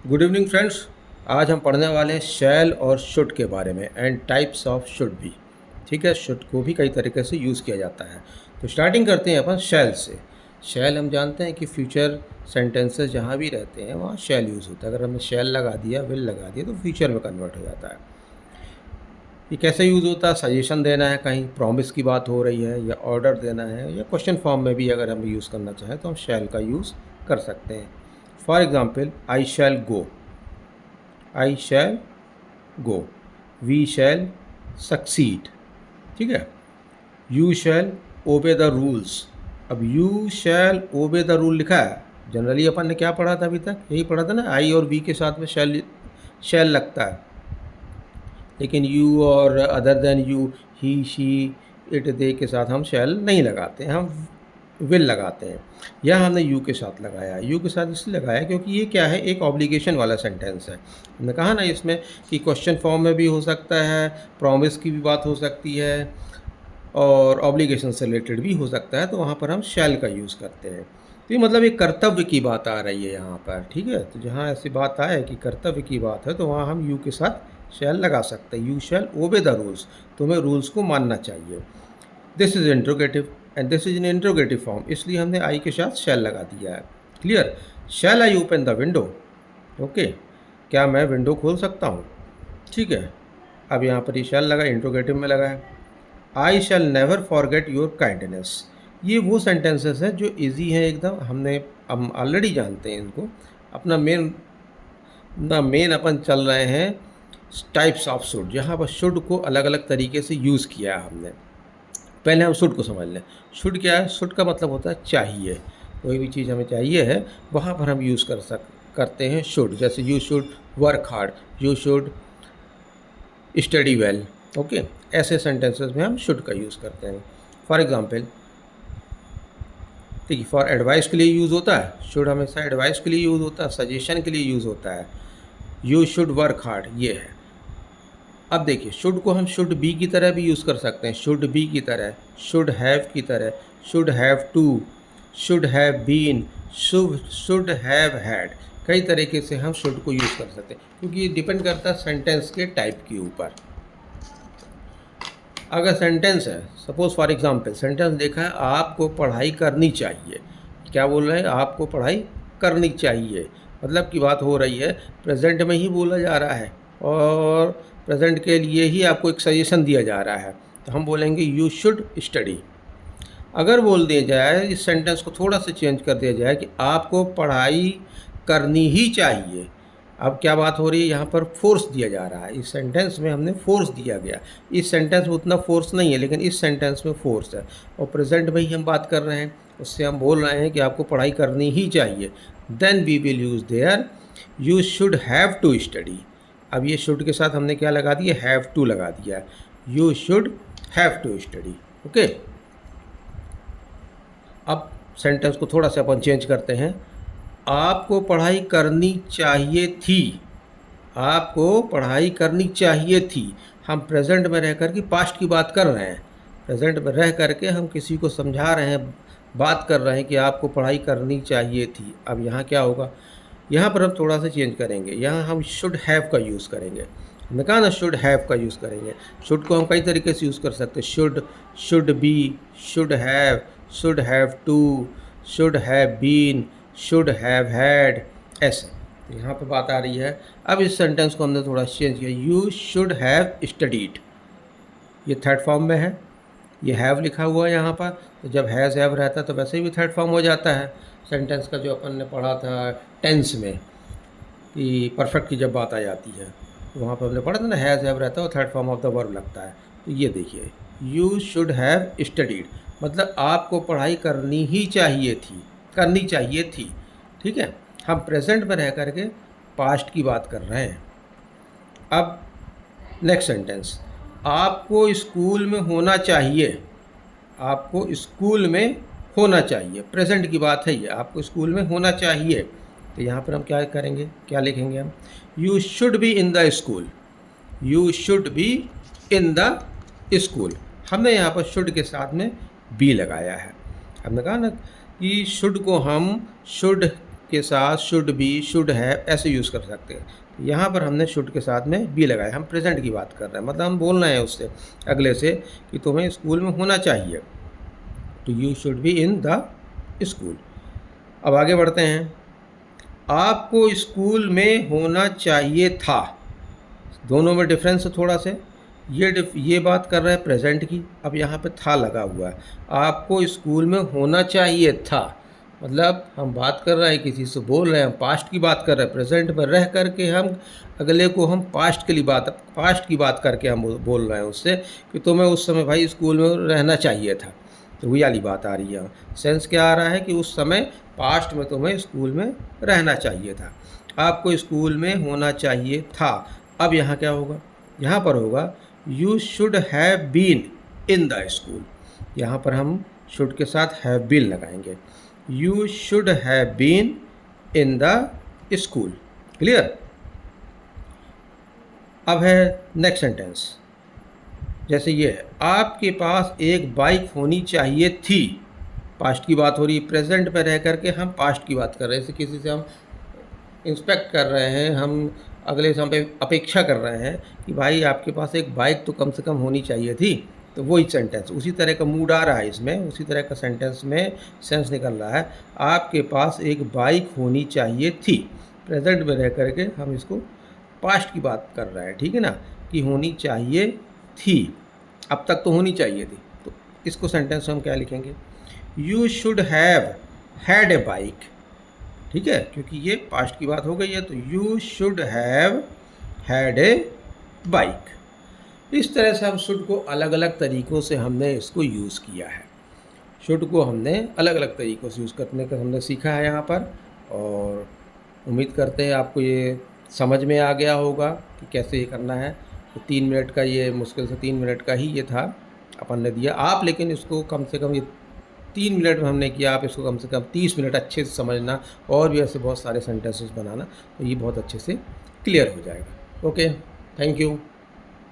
Good evening friends. आज हम पढ़ने वाले हैं शैल और शुड के बारे में एंड टाइप्स ऑफ शुड भी। ठीक है, शुड को भी कई तरीके से यूज़ किया जाता है। तो स्टार्टिंग करते हैं अपन शैल से। शैल हम जानते हैं कि फ्यूचर सेंटेंसेस जहाँ भी रहते हैं वहाँ शैल यूज़ होता है। अगर हमने शैल लगा दिया, विल लगा दिया, तो फ्यूचर में कन्वर्ट हो जाता है। ये कैसे यूज़ होता है? सजेशन देना है, कहीं प्रॉमिस की बात हो रही है, या ऑर्डर देना है, या क्वेश्चन फॉर्म में भी अगर हम यूज़ करना चाहें तो हम शैल का यूज़ कर सकते हैं। For example, I shall go, I shall go, we shall succeed. ठीक है, you shall obey the rules. अब you shall obey the rule लिखा है, जनरली अपन ने क्या पढ़ा था अभी तक? यही पढ़ा था ना, आई और वी के साथ में शैल लगता है, लेकिन यू और other than you, he she it they के साथ हम शैल नहीं लगाते हैं, हम विल लगाते हैं। यह हमने यू के साथ लगाया है। यू के साथ इसलिए लगाया क्योंकि ये क्या है, एक ऑब्लिगेशन वाला सेंटेंस है। हमने कहा ना इसमें कि क्वेश्चन फॉर्म में भी हो सकता है, प्रॉमिस की भी बात हो सकती है, और ऑब्लिगेशन से रिलेटेड भी हो सकता है, तो वहाँ पर हम शैल का यूज़ करते हैं। तो ये मतलब एक कर्तव्य की बात आ रही है यहाँ पर। ठीक है, तो जहाँ ऐसी बात आए कि कर्तव्य की बात है तो वहाँ हम यू के साथ शैल लगा सकते हैं। You shall obey the rules, तुम्हें रूल्स को मानना चाहिए। This is interrogative and this is in interrogative form, इसलिए हमने आई के साथ शैल लगा दिया है। Clear? Shall I open the window? Okay, क्या मैं विंडो खोल सकता हूँ? ठीक है, अब यहाँ पर ये शैल लगा, इंट्रोगेटिव में लगा है। I shall never forget your kindness. ये वो सेंटेंसेस हैं जो इजी हैं एकदम, हम ऑलरेडी जानते हैं इनको। अपना मेन अपन चल रहे हैं टाइप्स ऑफ शुड, जहाँ पर शुड को अलग अलग तरीके से यूज़ किया है हमने। पहले हम शुड को समझ लें। शुड क्या है? शुड का मतलब होता है चाहिए। कोई भी चीज़ हमें चाहिए है, वहाँ पर हम यूज़ करते हैं शुड। जैसे you should work hard, you should study well. Okay, ऐसे सेंटेंसेस में हम शुड का यूज़ करते हैं। फॉर एग्ज़ाम्पल, ठीक है, फॉर एडवाइस के लिए यूज़ होता है शुड, हमेशा एडवाइस के लिए यूज़ होता है, सजेशन के लिए यूज़ होता है। यू शुड वर्क हार्ड, ये है। अब देखिए, शुड को हम शुड बी की तरह भी यूज़ कर सकते हैं, शुड बी की तरह, शुड हैव की तरह, should have to, should have been, should have had. कई तरीके से हम शुड को यूज़ कर सकते हैं, क्योंकि ये डिपेंड करता है सेंटेंस के टाइप के ऊपर। अगर सेंटेंस है, सपोज फॉर एग्जांपल सेंटेंस देखा है, आपको पढ़ाई करनी चाहिए। क्या बोल रहे हैं? आपको पढ़ाई करनी चाहिए, मतलब की बात हो रही है, प्रेजेंट में ही बोला जा रहा है और प्रेजेंट के लिए ही आपको एक सजेशन दिया जा रहा है, तो हम बोलेंगे यू शुड स्टडी। अगर बोल दिया जाए, इस सेंटेंस को थोड़ा सा चेंज कर दिया जाए कि आपको पढ़ाई करनी ही चाहिए, अब क्या बात हो रही है? यहाँ पर फोर्स दिया जा रहा है। इस सेंटेंस में हमने फोर्स दिया गया। इस सेंटेंस में उतना फोर्स नहीं है, लेकिन इस सेंटेंस में फोर्स है, और प्रेजेंट में ही हम बात कर रहे हैं, उससे हम बोल रहे हैं कि आपको पढ़ाई करनी ही चाहिए। Then we will use there you should have to study. अब ये शुड के साथ हमने क्या लगा दिया? हैव टू लगा दिया। You should have to study. Okay, अब सेंटेंस को थोड़ा सा अपन चेंज करते हैं। आपको पढ़ाई करनी चाहिए थी, आपको पढ़ाई करनी चाहिए थी। हम प्रेजेंट में रह कर के पास्ट की बात कर रहे हैं, प्रेजेंट में रह कर के हम किसी को समझा रहे हैं, बात कर रहे हैं कि आपको पढ़ाई करनी चाहिए थी। अब यहाँ क्या होगा? यहाँ पर हम थोड़ा सा चेंज करेंगे, यहाँ हम शुड हैव का यूज़ करेंगे। हमने कहा ना शुड हैव का यूज़ करेंगे। शुड को हम कई तरीके से यूज़ कर सकते हैं, should, should be, should have to, should have been, should have had, ऐसे। तो यहाँ पर बात आ रही है। अब इस सेंटेंस को हमने थोड़ा चेंज किया, यू शुड हैव स्टडीड। ये थर्ड फॉर्म में है, ये हैव लिखा हुआ है यहाँ पर, तो जब हैज़ हैव रहता है तो वैसे भी थर्ड फॉर्म हो जाता है सेंटेंस का, जो अपन ने पढ़ा था टेंस में कि परफेक्ट की जब बात आ जाती है, तो वहाँ पर हमने पढ़ा था ना, हैज़ हैव रहता है और third form of the verb लगता है। तो ये देखिए, यू शुड हैव स्टडीड, मतलब आपको पढ़ाई करनी ही चाहिए थी, करनी चाहिए थी। ठीक है, हम प्रेजेंट में रह करके पास्ट की बात कर रहे हैं। अब नेक्स्ट सेंटेंस, आपको स्कूल में होना चाहिए, आपको स्कूल में होना चाहिए, प्रेजेंट की बात है ये, आपको स्कूल में होना चाहिए। तो यहाँ पर हम क्या करेंगे, क्या लिखेंगे हम? You should be in the school, you should be in the school. हमने यहाँ पर शुड के साथ में बी लगाया है। हमने कहा ना कि शुड को हम शुड के साथ शुड बी, शुड हैव ऐसे यूज़ कर सकते हैं। यहाँ पर हमने शुड के साथ में बी लगाया, हम प्रेजेंट की बात कर रहे हैं, मतलब हम बोल रहे हैं उससे अगले से कि तुम्हें स्कूल में होना चाहिए, तो you should be in the school. अब आगे बढ़ते हैं, आपको स्कूल में होना चाहिए था, दोनों में डिफरेंस है थोड़ा से। ये बात कर रहा है प्रेजेंट की, अब यहाँ पे था लगा हुआ है। आपको स्कूल में होना चाहिए था, मतलब हम बात कर रहे हैं, किसी से बोल रहे हैं, हम पास्ट की बात कर रहे हैं, प्रेजेंट में रह करके हम अगले को हम पास्ट की बात करके हम बोल रहे हैं उससे कि तुम्हें उस समय भाई स्कूल में रहना चाहिए था। तो वही वाली बात आ रही है। सेंस क्या आ रहा है कि उस समय पास्ट में तुम्हें स्कूल में रहना चाहिए था, आपको स्कूल में होना चाहिए था। अब यहाँ क्या होगा, यहाँ पर होगा you should have been in the school. यहाँ पर हम शुड के साथ हैव बीन लगाएंगे, you should have been in the school. Clear. अब है नेक्स्ट सेंटेंस, जैसे ये है, आपके पास एक बाइक होनी चाहिए थी। पास्ट की बात हो रही है, प्रेजेंट में रह करके हम पास्ट की बात कर रहे हैं। जैसे किसी से हम इंस्पेक्ट कर रहे हैं, हम अगले से हम अपेक्षा कर रहे हैं कि भाई आपके पास एक बाइक तो कम से कम होनी चाहिए थी। तो वही सेंटेंस, उसी तरह का मूड आ रहा है इसमें, उसी तरह का सेंटेंस में सेंस निकल रहा है। आपके पास एक बाइक होनी चाहिए थी, प्रेजेंट में रह करके हम इसको पास्ट की बात कर रहे हैं, ठीक है ना, कि होनी चाहिए थी, अब तक तो होनी चाहिए थी। तो इसको सेंटेंस में हम क्या लिखेंगे, you should have had a bike, ठीक है, क्योंकि ये पास्ट की बात हो गई है। तो you should have had a bike. इस तरह से हम शुड को अलग अलग तरीक़ों से हमने इसको यूज़ किया है। शुड को हमने अलग अलग तरीक़ों से यूज़ करने का हमने सीखा है यहाँ पर, और उम्मीद करते हैं आपको ये समझ में आ गया होगा कि कैसे ये करना है। तो 3 मिनट का, ये मुश्किल से 3 मिनट का ही ये था अपन ने दिया आप, लेकिन इसको कम से कम ये 3 मिनट में हमने किया, आप इसको कम से कम 30 मिनट अच्छे से समझना और भी ऐसे बहुत सारे सेंटेंसेस बनाना, तो ये बहुत अच्छे से क्लियर हो जाएगा। Okay, thank you.